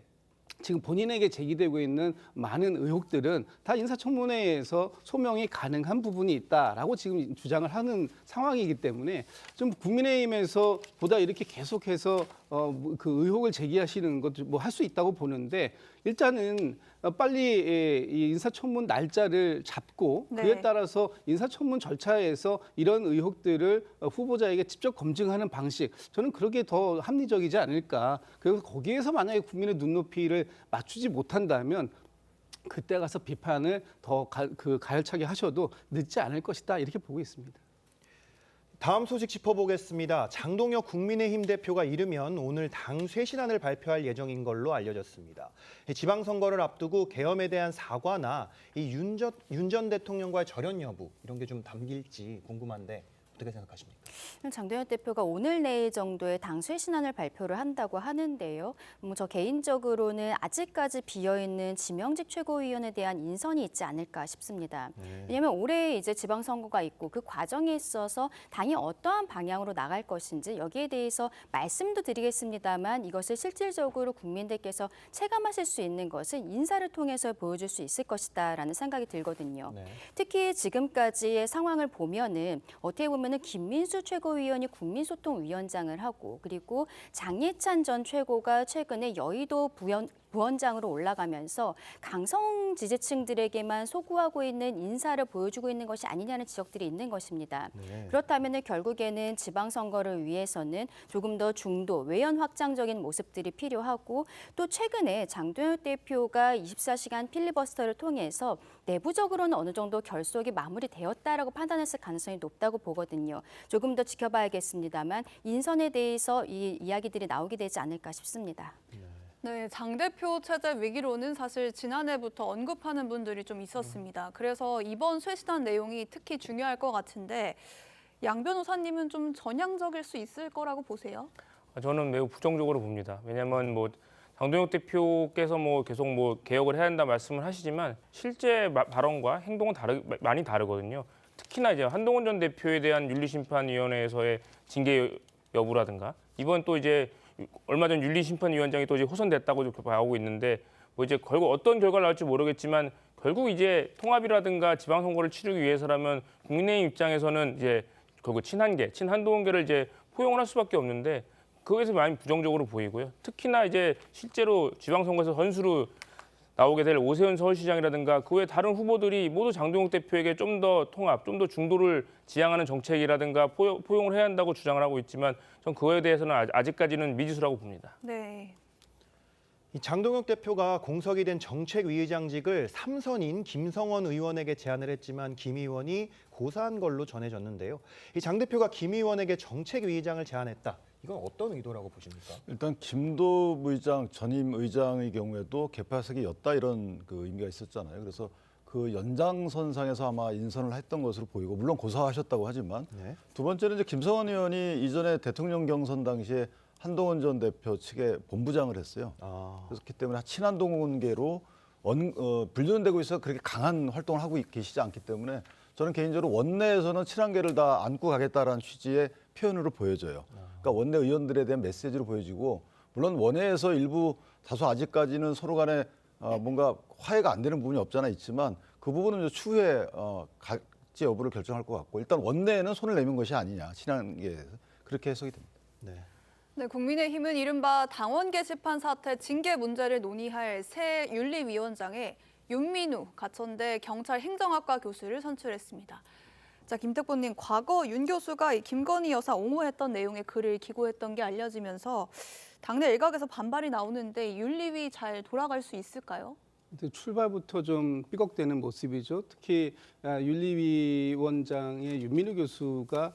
지금 본인에게 제기되고 있는 많은 의혹들은 다 인사청문회에서 소명이 가능한 부분이 있다라고 지금 주장을 하는 상황이기 때문에 좀 국민의힘에서 보다 이렇게 계속해서 그 의혹을 제기하시는 것 할 수 있다고 보는데 일단은 빨리 이 인사청문 날짜를 잡고
네.
그에 따라서 인사청문 절차에서 이런 의혹들을 후보자에게 직접 검증하는 방식 저는 그렇게 더 합리적이지 않을까. 그래서 거기에서 만약에 국민의 눈높이를 맞추지 못한다면 그때 가서 비판을 더 가열차게 하셔도 늦지 않을 것이다 이렇게 보고 있습니다.
다음 소식 짚어보겠습니다. 장동혁 국민의힘 대표가 이르면 오늘 당 쇄신안을 발표할 예정인 걸로 알려졌습니다. 지방선거를 앞두고 계엄에 대한 사과나 윤 전 대통령과의 절연 여부 이런 게 좀 담길지 궁금한데 어떻게 생각하십니까?
장동혁 대표가 오늘 내일 정도에 당 쇄신안을 발표를 한다고 하는데요. 저 개인적으로는 아직까지 비어있는 지명직 최고위원에 대한 인선이 있지 않을까 싶습니다. 왜냐하면 올해 이제 지방선거가 있고 그 과정에 있어서 당이 어떠한 방향으로 나갈 것인지 여기에 대해서 말씀도 드리겠습니다만 이것을 실질적으로 국민들께서 체감하실 수 있는 것은 인사를 통해서 보여줄 수 있을 것이다라는 생각이 들거든요.
네.
특히 지금까지의 상황을 보면은 어떻게 보면은 김민수 최고위원이 국민소통위원장을 하고 그리고 장예찬 전 최고가 최근에 여의도 부원장으로 올라가면서 강성 지지층들에게만 소구하고 있는 인사를 보여주고 있는 것이 아니냐는 지적들이 있는 것입니다.
네.
그렇다면 결국에는 지방선거를 위해서는 조금 더 중도, 외연 확장적인 모습들이 필요하고 또 최근에 장동혁 대표가 24시간 필리버스터를 통해서 내부적으로는 어느 정도 결속이 마무리되었다라고 판단했을 가능성이 높다고 보거든요. 조금 더 지켜봐야겠습니다만 인선에 대해서 이 이야기들이 나오게 되지 않을까 싶습니다.
네, 장 대표 체제 위기로는 사실 지난해부터 언급하는 분들이 좀 있었습니다. 그래서 이번 쇄신안 내용이 특히 중요할 것 같은데 양 변호사님은 좀 전향적일 수 있을 거라고 보세요?
저는 매우 부정적으로 봅니다. 왜냐하면 장동혁 대표께서 계속 개혁을 해야 한다 말씀을 하시지만 실제 발언과 행동은 많이 다르거든요. 특히나 이제 한동훈 전 대표에 대한 윤리심판위원회에서의 징계 여부라든가 이번 또 이제 얼마 전 윤리심판위원장이 또 이제 호선됐다고 나오고 있는데 이제 결국 어떤 결과를 나올지 모르겠지만 결국 이제 통합이라든가 지방선거를 치르기 위해서라면 국민의힘 입장에서는 이제 결국 친한동훈계를 이제 포용을 할 수밖에 없는데 그것에서 많이 부정적으로 보이고요. 특히나 이제 실제로 지방선거에서 선수로 나오게 될 오세훈 서울시장이라든가 그 외 다른 후보들이 모두 장동혁 대표에게 좀 더 통합, 좀 더 중도를 지향하는 정책이라든가 포용을 해야 한다고 주장을 하고 있지만 전 그거에 대해서는 아직까지는 미지수라고 봅니다.
네.
이 장동혁 대표가 공석이 된 정책위의장직을 3선인 김성원 의원에게 제안을 했지만 김 의원이 고사한 걸로 전해졌는데요. 이 장 대표가 김 의원에게 정책위의장을 제안했다. 이건 어떤 의도라고 보십니까?
일단 김도읍 의장, 전임 의장의 경우에도 개파색이었다 이런 그 의미가 있었잖아요. 그래서 그 연장선상에서 아마 인선을 했던 것으로 보이고 물론 고사하셨다고 하지만 두 번째는 이제 김성환 의원이 이전에 대통령 경선 당시에 한동훈 전 대표 측에 본부장을 했어요. 그렇기 때문에 친한동훈계로 분류되고 있어 그렇게 강한 활동을 하고 계시지 않기 때문에 저는 개인적으로 원내에서는 친한계를 다 안고 가겠다라는 취지의 표현으로 보여져요. 그러니까 원내 의원들에 대한 메시지로 보여지고 물론 원내에서 일부 다소 아직까지는 서로 간에 뭔가 화해가 안 되는 부분이 없잖아 있지만 그 부분은 추후에 갈지 여부를 결정할 것 같고 일단 원내에는 손을 내민 것이 아니냐 친한계에서 그렇게 해석이 됩니다.
네, 국민의힘은 이른바 당원 게시판 사태 징계 문제를 논의할 새 윤리위원장에 윤민우 가천대 경찰 행정학과 교수를 선출했습니다. 자, 김택보님, 과거 윤 교수가 김건희 여사 옹호했던 내용의 글을 기고했던 게 알려지면서 당내 일각에서 반발이 나오는데 윤리위 잘 돌아갈 수 있을까요?
출발부터 좀 삐걱대는 모습이죠. 특히 윤리위원장의 윤민우 교수가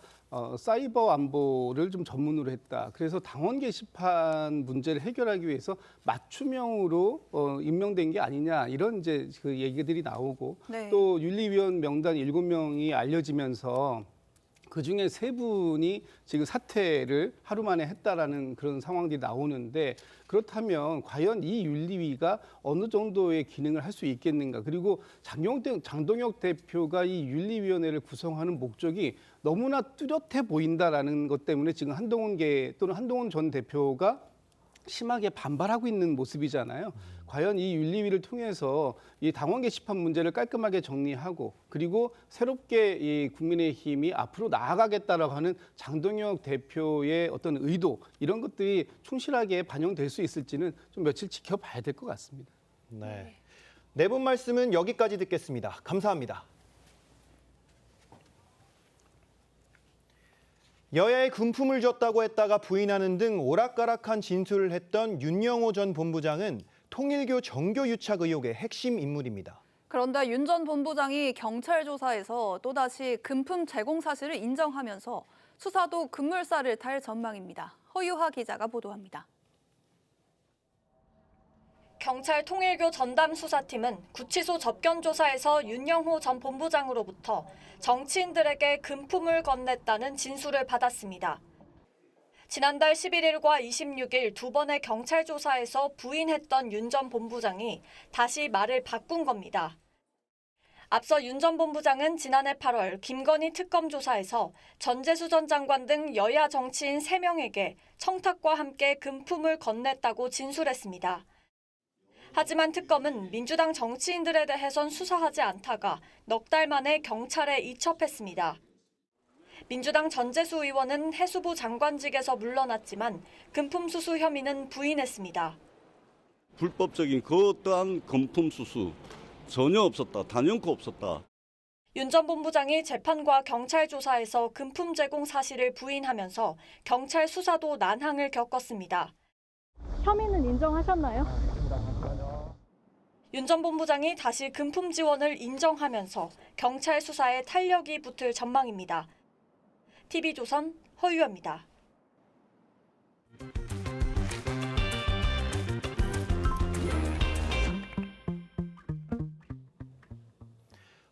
사이버 안보를 좀 전문으로 했다. 그래서 당원 게시판 문제를 해결하기 위해서 맞춤형으로 임명된 게 아니냐 이런 이제 그 얘기들이 나오고 또 윤리위원 명단 7명이 알려지면서 그중에 3분이 지금 사퇴를 하루 만에 했다라는 그런 상황들이 나오는데 그렇다면 과연 이 윤리위가 어느 정도의 기능을 할 수 있겠는가. 그리고 장동혁 대표가 이 윤리위원회를 구성하는 목적이 너무나 뚜렷해 보인다라는 것 때문에 지금 한동훈계 또는 한동훈 전 대표가 심하게 반발하고 있는 모습이잖아요. 과연 이 윤리위를 통해서 이 당원 게시판 문제를 깔끔하게 정리하고 그리고 새롭게 이 국민의힘이 앞으로 나아가겠다라고 하는 장동혁 대표의 어떤 의도 이런 것들이 충실하게 반영될 수 있을지는 좀 며칠 지켜봐야 될 것 같습니다.
네 분 말씀은 여기까지 듣겠습니다. 감사합니다. 여야에 금품을 줬다고 했다가 부인하는 등 오락가락한 진술을 했던 윤영호 전 본부장은 통일교 정교 유착 의혹의 핵심 인물입니다.
그런데 윤 전 본부장이 경찰 조사에서 또다시 금품 제공 사실을 인정하면서 수사도 급물살을 탈 전망입니다. 허유하 기자가 보도합니다.
경찰 통일교 전담 수사팀은 구치소 접견 조사에서 윤영호 전 본부장으로부터 정치인들에게 금품을 건넸다는 진술을 받았습니다. 지난달 11일과 26일 두 번의 경찰 조사에서 부인했던 윤 전 본부장이 다시 말을 바꾼 겁니다. 앞서 윤 전 본부장은 지난해 8월 김건희 특검 조사에서 전재수 전 장관 등 여야 정치인 3명에게 청탁과 함께 금품을 건넸다고 진술했습니다. 하지만 특검은 민주당 정치인들에 대해선 수사하지 않다가 넉 달 만에 경찰에 이첩했습니다. 민주당 전재수 의원은 해수부 장관직에서 물러났지만 금품 수수 혐의는 부인했습니다.
불법적인 그 어떠한 금품 수수 전혀 없었다. 단연코 없었다.
윤 전 본부장이 재판과 경찰 조사에서 금품 제공 사실을 부인하면서 경찰 수사도 난항을 겪었습니다.
혐의는 인정하셨나요?
윤 전 본부장이 다시 금품 지원을 인정하면서 경찰 수사에 탄력이 붙을 전망입니다. TV조선 허유아입니다.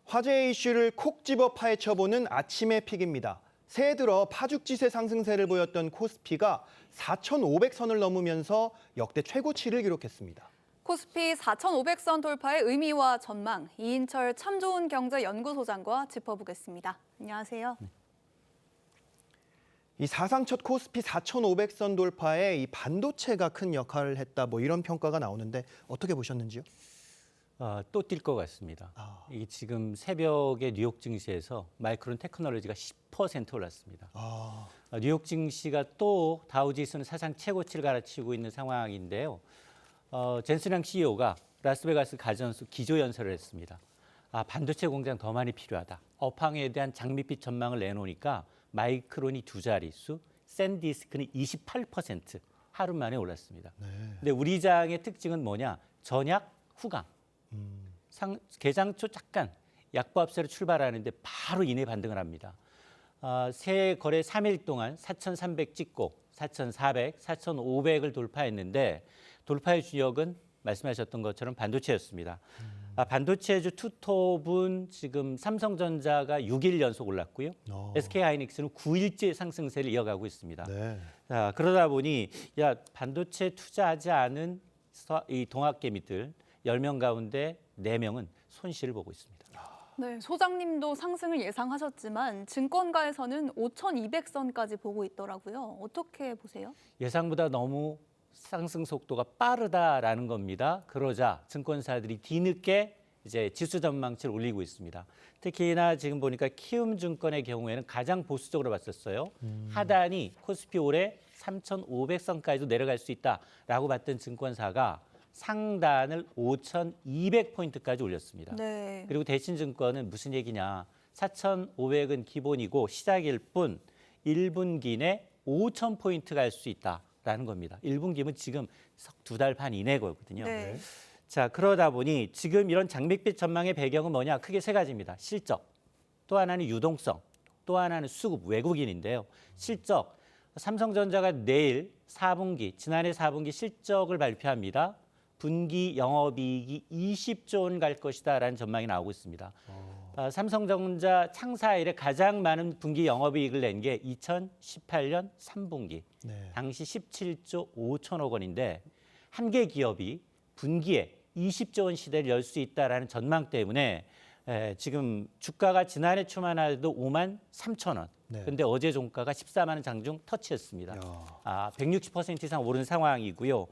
화제의 이슈를 콕 집어 파헤쳐보는 아침의 픽입니다. 새해 들어 파죽지세 상승세를 보였던 코스피가 4,500선을 넘으면서 역대 최고치를 기록했습니다.
코스피 4,500선 돌파의 의미와 전망, 이인철 참 좋은 경제연구소장과 짚어보겠습니다. 안녕하세요.
이 사상 첫 코스피 4,500선 돌파에 이 반도체가 큰 역할을 했다, 뭐 이런 평가가 나오는데 어떻게 보셨는지요?
또 뛸 것 같습니다. 이게 지금 새벽에 뉴욕 증시에서 마이크론 테크놀로지가 10% 올랐습니다. 뉴욕 증시가 또 다우지수는 사상 최고치를 갈아치우고 있는 상황인데요. 젠슨양 CEO가 라스베가스 가전수 기조연설을 했습니다. 반도체 공장 더 많이 필요하다. 업황에 대한 장밋빛 전망을 내놓으니까 마이크론이 2자릿수, 샌디스크는 28% 하루 만에 올랐습니다. 근데 우리 장의 특징은 뭐냐? 전약 후강. 개장 초 잠깐 약보합세로 출발하는데 바로 이내 반등을 합니다. 새 거래 3일 동안 4,300 찍고 4,400, 4,500을 돌파했는데 돌파의 주역은 말씀하셨던 것처럼 반도체였습니다. 반도체주 투톱은 지금 삼성전자가 6일 연속 올랐고요. SK하이닉스는 9일째 상승세를 이어가고 있습니다.
네.
그러다 보니 반도체 투자하지 않은 이 동학개미들 10명 가운데 4명은 손실을 보고 있습니다.
네, 소장님도 상승을 예상하셨지만 증권가에서는 5,200선까지 보고 있더라고요. 어떻게 보세요?
예상보다 너무 상승 속도가 빠르다라는 겁니다. 그러자 증권사들이 뒤늦게 이제 지수 전망치를 올리고 있습니다. 특히나 지금 보니까 키움증권의 경우에는 가장 보수적으로 봤었어요. 하단이 코스피 올해 3,500선까지도 내려갈 수 있다라고 봤던 증권사가 상단을 5,200포인트까지 올렸습니다.
네.
그리고 대신증권은 무슨 얘기냐. 4,500은 기본이고 시작일 뿐 1분기 내 5,000포인트 갈 수 있다라는 겁니다. 1분기면 지금 2달 반 이내거든요.
네.
자, 그러다 보니 지금 이런 장밋빛 전망의 배경은 뭐냐? 크게 세 가지입니다. 실적, 또 하나는 유동성, 또 하나는 수급, 외국인인데요. 실적, 삼성전자가 내일 4분기, 지난해 4분기 실적을 발표합니다. 분기 영업이익이 20조 원 갈 것이다라는 전망이 나오고 있습니다. 삼성전자 창사 이래 가장 많은 분기 영업이익을 낸 게 2018년 3분기.
네.
당시 17조 5천억 원인데 한 개 기업이 분기에 20조 원 시대를 열 수 있다라는 전망 때문에 지금 주가가 지난해 초만 해도 5만 3천 원.
네.
근데 어제 종가가 14만 원 장중 터치했습니다. 160% 이상 오른 상황이고요.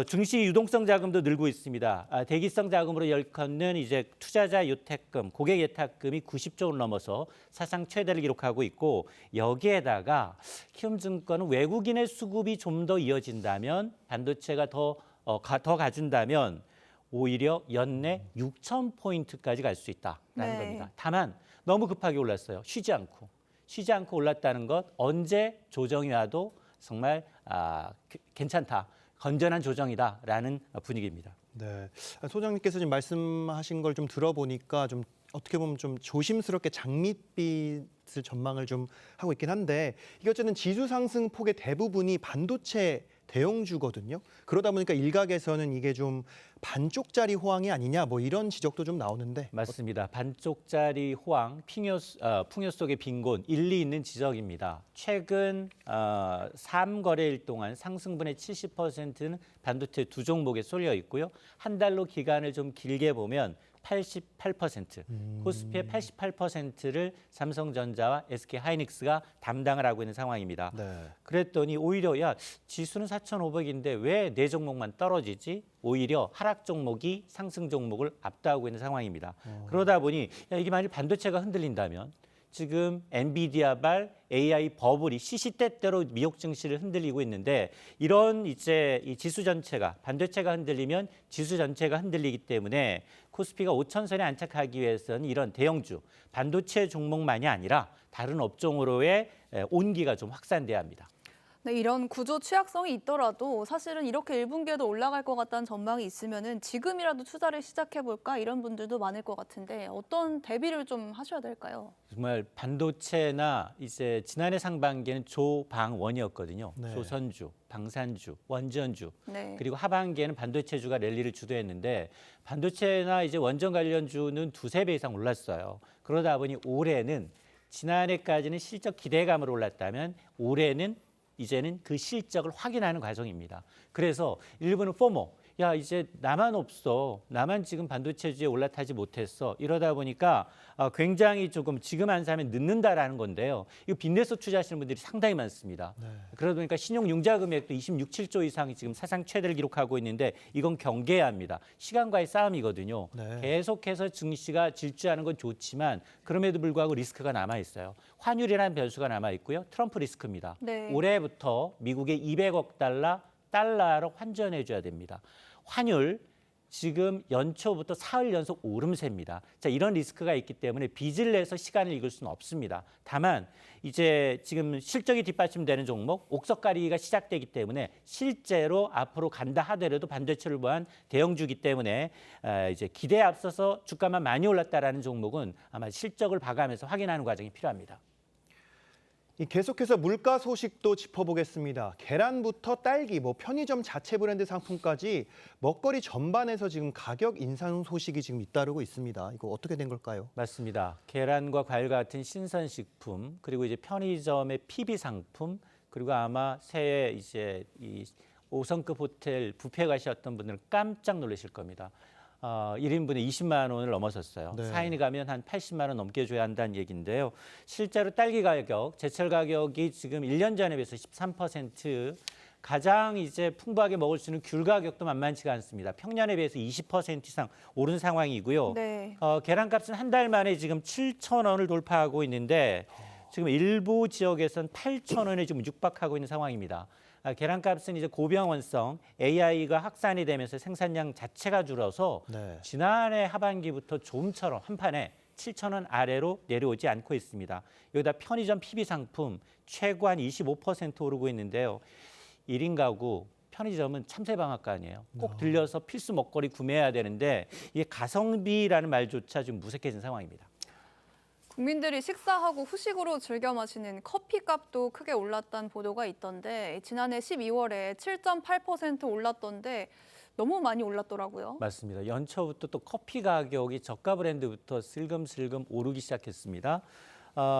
증시 유동성 자금도 늘고 있습니다. 대기성 자금으로 일컫는 이제 투자자 유택금, 고객 예탁금이 90조 원 넘어서 사상 최대를 기록하고 있고 여기에다가 키움증권은 외국인의 수급이 좀 더 이어진다면 반도체가 더 가준다면 오히려 연내 6,000포인트까지 갈 수 있다라는 겁니다. 다만 너무 급하게 올랐어요. 쉬지 않고 올랐다는 것 언제 조정이 와도 정말 괜찮다. 건전한 조정이다라는 분위기입니다.
네, 소장님께서 지금 말씀하신 걸 좀 들어보니까 좀 어떻게 보면 좀 조심스럽게 장밋빛을 전망을 좀 하고 있긴 한데 이게 어쨌든 지수 상승 폭의 대부분이 반도체 대형주거든요. 그러다 보니까 일각에서는 이게 좀 반쪽짜리 호황이 아니냐 뭐 이런 지적도 좀 나오는데
맞습니다. 반쪽짜리 호황, 풍요 속의 빈곤, 일리 있는 지적입니다. 최근 3거래일 동안 상승분의 70%는 반도체 두 종목에 쏠려 있고요. 한 달로 기간을 좀 길게 보면 88%, 코스피의 88%를 삼성전자와 SK하이닉스가 담당을 하고 있는 상황입니다.
네.
그랬더니 오히려 지수는 4,500인데 왜 네 종목만 떨어지지? 오히려 하락 종목이 상승 종목을 압도하고 있는 상황입니다. 그러다 보니 이게 만일 반도체가 흔들린다면 지금 엔비디아발 AI 버블이 시시때때로 미국 증시를 흔들리고 있는데 이런 이제 이 지수 전체가 반도체가 흔들리면 지수 전체가 흔들리기 때문에 코스피가 5,000선에 안착하기 위해서는 이런 대형주 반도체 종목만이 아니라 다른 업종으로의 온기가 좀 확산돼야 합니다.
네, 이런 구조 취약성이 있더라도 사실은 이렇게 1분기에도 올라갈 것 같다는 전망이 있으면은 지금이라도 투자를 시작해볼까 이런 분들도 많을 것 같은데 어떤 대비를 좀 하셔야 될까요?
정말 반도체나 이제 지난해 상반기에는 조방원이었거든요.
네.
조선주, 방산주, 원전주
네.
그리고 하반기에는 반도체주가 랠리를 주도했는데 반도체나 이제 원전 관련주는 2~3배 이상 올랐어요. 그러다 보니 올해는 지난해까지는 실적 기대감으로 올랐다면 올해는 이제는 그 실적을 확인하는 과정입니다. 그래서 일부는 포모, 이제 나만 없어. 나만 지금 반도체주에 올라타지 못했어. 이러다 보니까 굉장히 조금 지금 안 사면 늦는다라는 건데요. 이거 빚내서 투자하시는 분들이 상당히 많습니다.
네.
그러다 보니까 신용융자 금액도 26~7조 이상이 지금 사상 최대를 기록하고 있는데 이건 경계해야 합니다. 시간과의 싸움이거든요.
네.
계속해서 증시가 질주하는 건 좋지만 그럼에도 불구하고 리스크가 남아 있어요. 환율이라는 변수가 남아 있고요. 트럼프 리스크입니다.
네.
올해부터 미국의 200억 달러로 환전해 줘야 됩니다. 환율 지금 연초부터 사흘 연속 오름세입니다. 자, 이런 리스크가 있기 때문에 빚을 내서 시간을 이길 수는 없습니다. 다만 이제 지금 실적이 뒷받침되는 종목, 옥석가리기가 시작되기 때문에 실제로 앞으로 간다 하더라도 반도체를 보한 대형주기 때문에 이제 기대에 앞서서 주가만 많이 올랐다라는 종목은 아마 실적을 봐가면서 확인하는 과정이 필요합니다.
계속해서 물가 소식도 짚어보겠습니다. 계란부터 딸기, 편의점 자체 브랜드 상품까지 먹거리 전반에서 지금 가격 인상 소식이 지금 잇따르고 있습니다. 이거 어떻게 된 걸까요?
맞습니다. 계란과 과일 같은 신선식품, 그리고 이제 편의점의 PB 상품, 그리고 아마 새해 이제 이 5성급 호텔 뷔페 가셨던 분들은 깜짝 놀라실 겁니다. 1인분에 20만 원을 넘어섰어요.
네.
4인이 가면 한 80만 원 넘게 줘야 한다는 얘기인데요. 실제로 딸기 가격, 제철 가격이 지금 1년 전에 비해서 13%, 가장 이제 풍부하게 먹을 수 있는 귤 가격도 만만치가 않습니다. 평년에 비해서 20% 이상 오른 상황이고요.
네.
계란값은 한 달 만에 지금 7천 원을 돌파하고 있는데 지금 일부 지역에서는 8천 원에 지금 육박하고 있는 상황입니다. 계란값은 이제 고병원성 AI가 확산이 되면서 생산량 자체가 줄어서 지난해 하반기부터 좀처럼 한 판에 7천 원 아래로 내려오지 않고 있습니다. 여기다 편의점 PB 상품 최고 한 25% 오르고 있는데요. 1인 가구 편의점은 참새방앗간 아니에요. 꼭 들려서 필수 먹거리 구매해야 되는데 이게 가성비라는 말조차 좀 무색해진 상황입니다.
국민들이 식사하고 후식으로 즐겨 마시는 커피값도 크게 올랐다는 보도가 있던데 지난해 12월에 7.8% 올랐던데 너무 많이 올랐더라고요.
맞습니다. 연초부터 또 커피 가격이 저가 브랜드부터 슬금슬금 오르기 시작했습니다.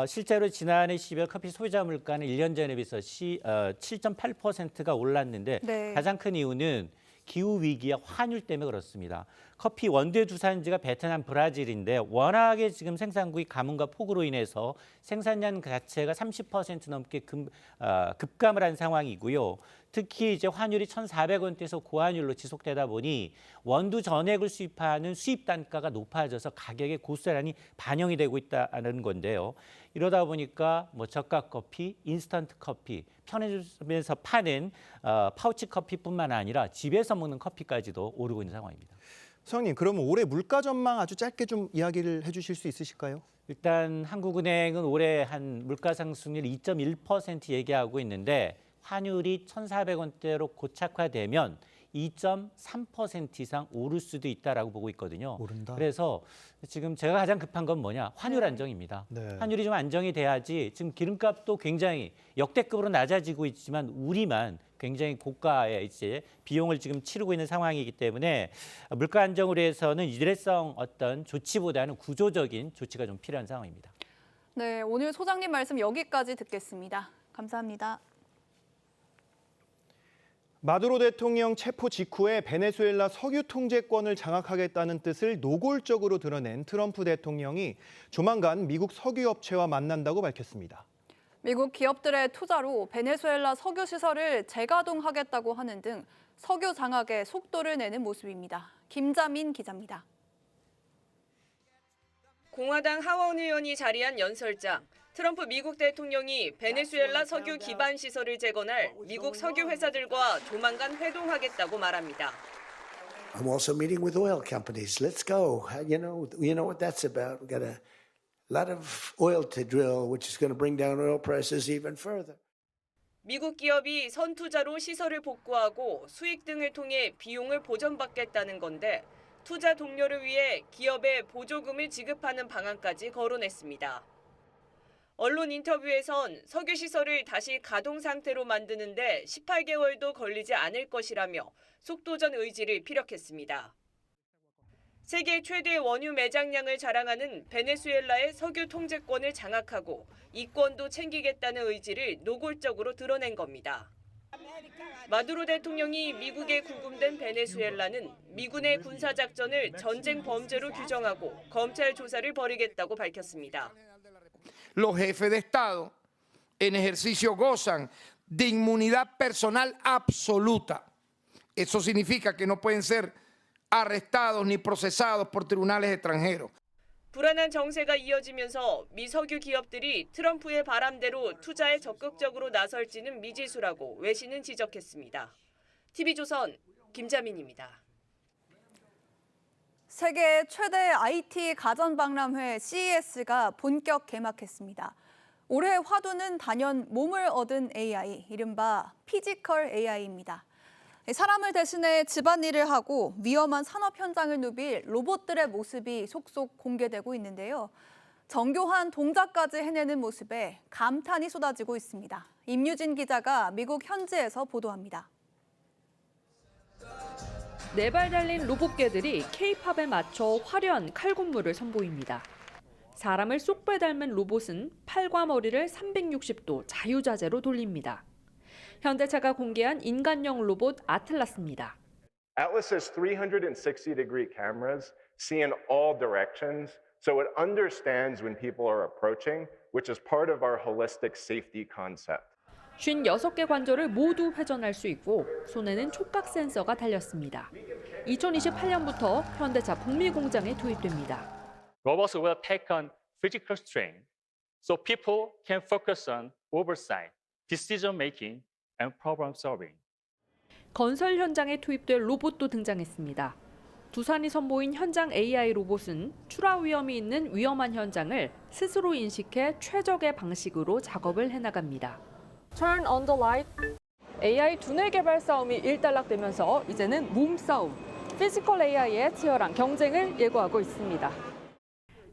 실제로 지난해 12월 커피 소비자 물가는 1년 전에 비해서 7.8%가 올랐는데
네.
가장 큰 이유는 기후위기와 환율 때문에 그렇습니다. 커피 원두 주산지가 베트남, 브라질인데 워낙에 지금 생산국이 가뭄과 폭우로 인해서 생산량 자체가 30% 넘게 급감을 한 상황이고요. 특히 이제 환율이 1,400원대에서 고환율로 지속되다 보니 원두 전액을 수입하는 수입 단가가 높아져서 가격에 고스란히 반영이 되고 있다는 건데요. 이러다 보니까 저가 커피, 인스턴트 커피, 편의점에서 파는 파우치 커피뿐만 아니라 집에서 먹는 커피까지도 오르고 있는 상황입니다.
소장님, 그러면 올해 물가 전망 아주 짧게 좀 이야기를 해주실 수 있으실까요?
일단 한국은행은 올해 한 물가 상승률 2.1% 얘기하고 있는데 환율이 1,400원대로 고착화되면 2.3% 이상 오를 수도 있다라고 보고 있거든요.
오른다.
그래서 지금 제가 가장 급한 건 뭐냐? 환율 안정입니다.
네.
환율이 좀 안정이 돼야지 지금 기름값도 굉장히 역대급으로 낮아지고 있지만 우리만 굉장히 고가의 이제 비용을 지금 치르고 있는 상황이기 때문에 물가 안정을 위해서는 일회성 어떤 조치보다는 구조적인 조치가 좀 필요한 상황입니다.
네, 오늘 소장님 말씀 여기까지 듣겠습니다. 감사합니다.
마두로 대통령 체포 직후에 베네수엘라 석유 통제권을 장악하겠다는 뜻을 노골적으로 드러낸 트럼프 대통령이 조만간 미국 석유업체와 만난다고 밝혔습니다.
미국 기업들의 투자로 베네수엘라 석유 시설을 재가동하겠다고 하는 등 석유 장악에 속도를 내는 모습입니다. 김자민 기자입니다.
공화당 하원 의원이 자리한 연설장. 트럼프 미국 대통령이 베네수엘라 석유 기반 시설을 재건할 미국 석유 회사들과 조만간 회동하겠다고 말합니다.
I'm also meeting with oil companies. Let's go. You know what that's about. We've got a lot of oil to drill, which is going to bring down oil prices even further.
미국 기업이 선투자로 시설을 복구하고 수익 등을 통해 비용을 보전받겠다는 건데 투자 동료를 위해 기업에 보조금을 지급하는 방안까지 거론했습니다. 언론 인터뷰에선 석유 시설을 다시 가동 상태로 만드는데 18개월도 걸리지 않을 것이라며 속도전 의지를 피력했습니다. 세계 최대 원유 매장량을 자랑하는 베네수엘라의 석유 통제권을 장악하고 이권도 챙기겠다는 의지를 노골적으로 드러낸 겁니다. 마두로 대통령이 미국에 구금된 베네수엘라는 미군의 군사작전을 전쟁 범죄로 규정하고 검찰 조사를 벌이겠다고 밝혔습니다.
Los jefes de Estado en ejercicio gozan de inmunidad personal absoluta. Eso significa que no pueden ser arrestados ni procesados por tribunales extranjeros.
불안한 정세가 이어지면서 미 석유 기업들이 트럼프의 바람대로 투자에 적극적으로 나설지는 미지수라고 외신은 지적했습니다. TV조선 김자민입니다.
세계 최대 IT 가전박람회 CES가 본격 개막했습니다. 올해 화두는 단연 몸을 얻은 AI, 이른바 피지컬 AI입니다. 사람을 대신해 집안일을 하고 위험한 산업 현장을 누빌 로봇들의 모습이 속속 공개되고 있는데요. 정교한 동작까지 해내는 모습에 감탄이 쏟아지고 있습니다. 임유진 기자가 미국 현지에서 보도합니다.
네 발 달린 로봇개들이 K-팝에 맞춰 화려한 칼군무를 선보입니다. 사람을 쏙 빼닮은 로봇은 팔과 머리를 360도 자유자재로 돌립니다. 현대차가 공개한 인간형 로봇 아틀라스입니다.
Atlas has 360-degree cameras, see in all directions, so it understands when people are approaching, which is part of our holistic safety concept.
56개 관절을 모두 회전할 수 있고 손에는 촉각 센서가 달렸습니다. 2028년부터 현대차 북미 공장에 도입됩니다.
Robots will take on physical strain, so people can focus on oversight, decision making, and problem solving.
건설 현장에 투입될 로봇도 등장했습니다. 두산이 선보인 현장 AI 로봇은 추락 위험이 있는 위험한 현장을 스스로 인식해 최적의 방식으로 작업을 해나갑니다. Turn on the light. AI 두뇌 개발 싸움이 일단락되면서 이제는 몸싸움, 피지컬 AI의 치열한 경쟁을 예고하고 있습니다.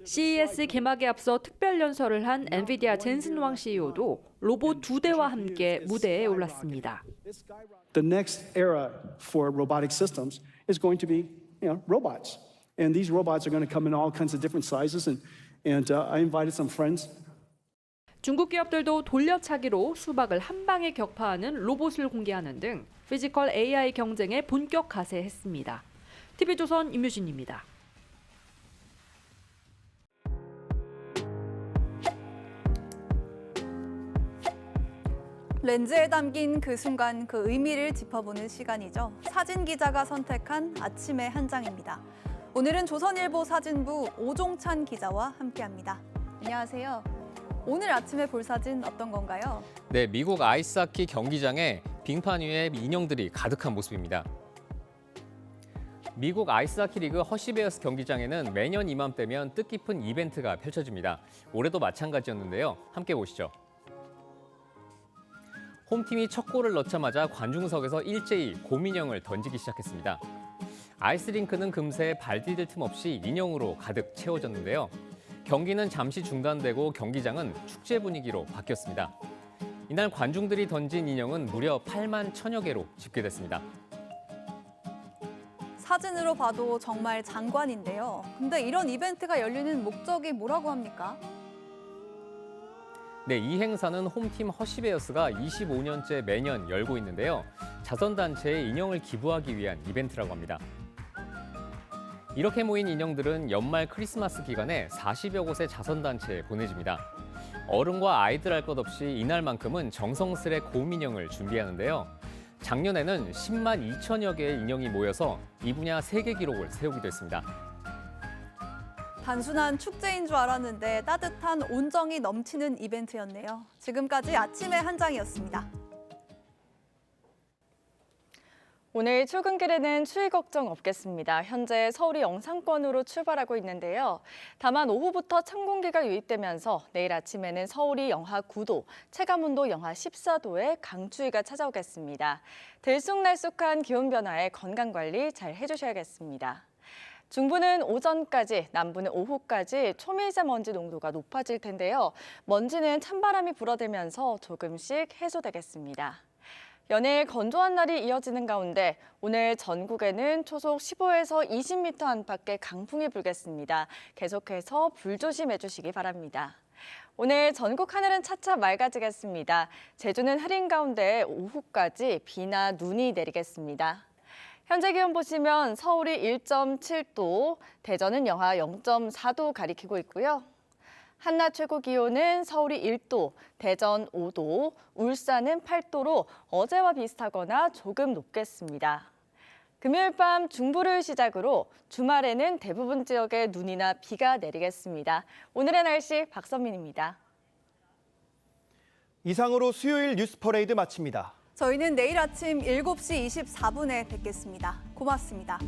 CES 개막에 앞서 특별 연설을 한 엔비디아 젠슨 왕 CEO도 로봇 2대와 함께 무대에 올랐습니다.
The next era for robotic systems is going to be, robots. And these robots are going to come in all kinds of different sizes. And I invited some friends.
중국 기업들도 돌려차기로 수박을 한 방에 격파하는 로봇을 공개하는 등 피지컬 AI 경쟁에 본격 가세했습니다. TV조선 임유진입니다.
렌즈에 담긴 그 순간 그 의미를 짚어보는 시간이죠. 사진 기자가 선택한 아침의 한 장입니다. 오늘은 조선일보 사진부 오종찬 기자와 함께합니다. 안녕하세요. 오늘 아침에 볼 사진 어떤 건가요?
네, 미국 아이스하키 경기장에 빙판 위에 인형들이 가득한 모습입니다. 미국 아이스하키 리그 허시베어스 경기장에는 매년 이맘때면 뜻깊은 이벤트가 펼쳐집니다. 올해도 마찬가지였는데요. 함께 보시죠. 홈팀이 첫 골을 넣자마자 관중석에서 일제히 곰인형을 던지기 시작했습니다. 아이스링크는 금세 발 디딜 틈 없이 인형으로 가득 채워졌는데요. 경기는 잠시 중단되고 경기장은 축제 분위기로 바뀌었습니다. 이날 관중들이 던진 인형은 무려 8만 1천여 개로 집계됐습니다.
사진으로 봐도 정말 장관인데요. 근데 이런 이벤트가 열리는 목적이 뭐라고 합니까?
네, 이 행사는 홈팀 허시베어스가 25년째 매년 열고 있는데요. 자선단체에 인형을 기부하기 위한 이벤트라고 합니다. 이렇게 모인 인형들은 연말 크리스마스 기간에 40여 곳의 자선단체에 보내집니다. 어른과 아이들 할 것 없이 이날만큼은 정성스레 곰인형을 준비하는데요. 작년에는 10만 2천여 개의 인형이 모여서 이 분야 세계 기록을 세우기도 했습니다.
단순한 축제인 줄 알았는데 따뜻한 온정이 넘치는 이벤트였네요. 지금까지 아침의 한 장이었습니다.
오늘 출근길에는 추위 걱정 없겠습니다. 현재 서울이 영상권으로 출발하고 있는데요. 다만 오후부터 찬 공기가 유입되면서 내일 아침에는 서울이 영하 9도, 체감온도 영하 14도의 강추위가 찾아오겠습니다. 들쑥날쑥한 기온 변화에 건강관리 잘 해주셔야겠습니다. 중부는 오전까지, 남부는 오후까지 초미세먼지 농도가 높아질 텐데요. 먼지는 찬바람이 불어들면서 조금씩 해소되겠습니다. 연일 건조한 날이 이어지는 가운데 오늘 전국에는 초속 15에서 20m 안팎의 강풍이 불겠습니다. 계속해서 불조심해 주시기 바랍니다. 오늘 전국 하늘은 차차 맑아지겠습니다. 제주는 흐린 가운데 오후까지 비나 눈이 내리겠습니다. 현재 기온 보시면 서울이 1.7도, 대전은 영하 0.4도 가리키고 있고요. 한낮 최고 기온은 서울이 1도, 대전 5도, 울산은 8도로 어제와 비슷하거나 조금 높겠습니다. 금요일 밤 중부를 시작으로 주말에는 대부분 지역에 눈이나 비가 내리겠습니다. 오늘의 날씨 박선민입니다.
이상으로 수요일 뉴스 퍼레이드 마칩니다.
저희는 내일 아침 7시 24분에 뵙겠습니다. 고맙습니다.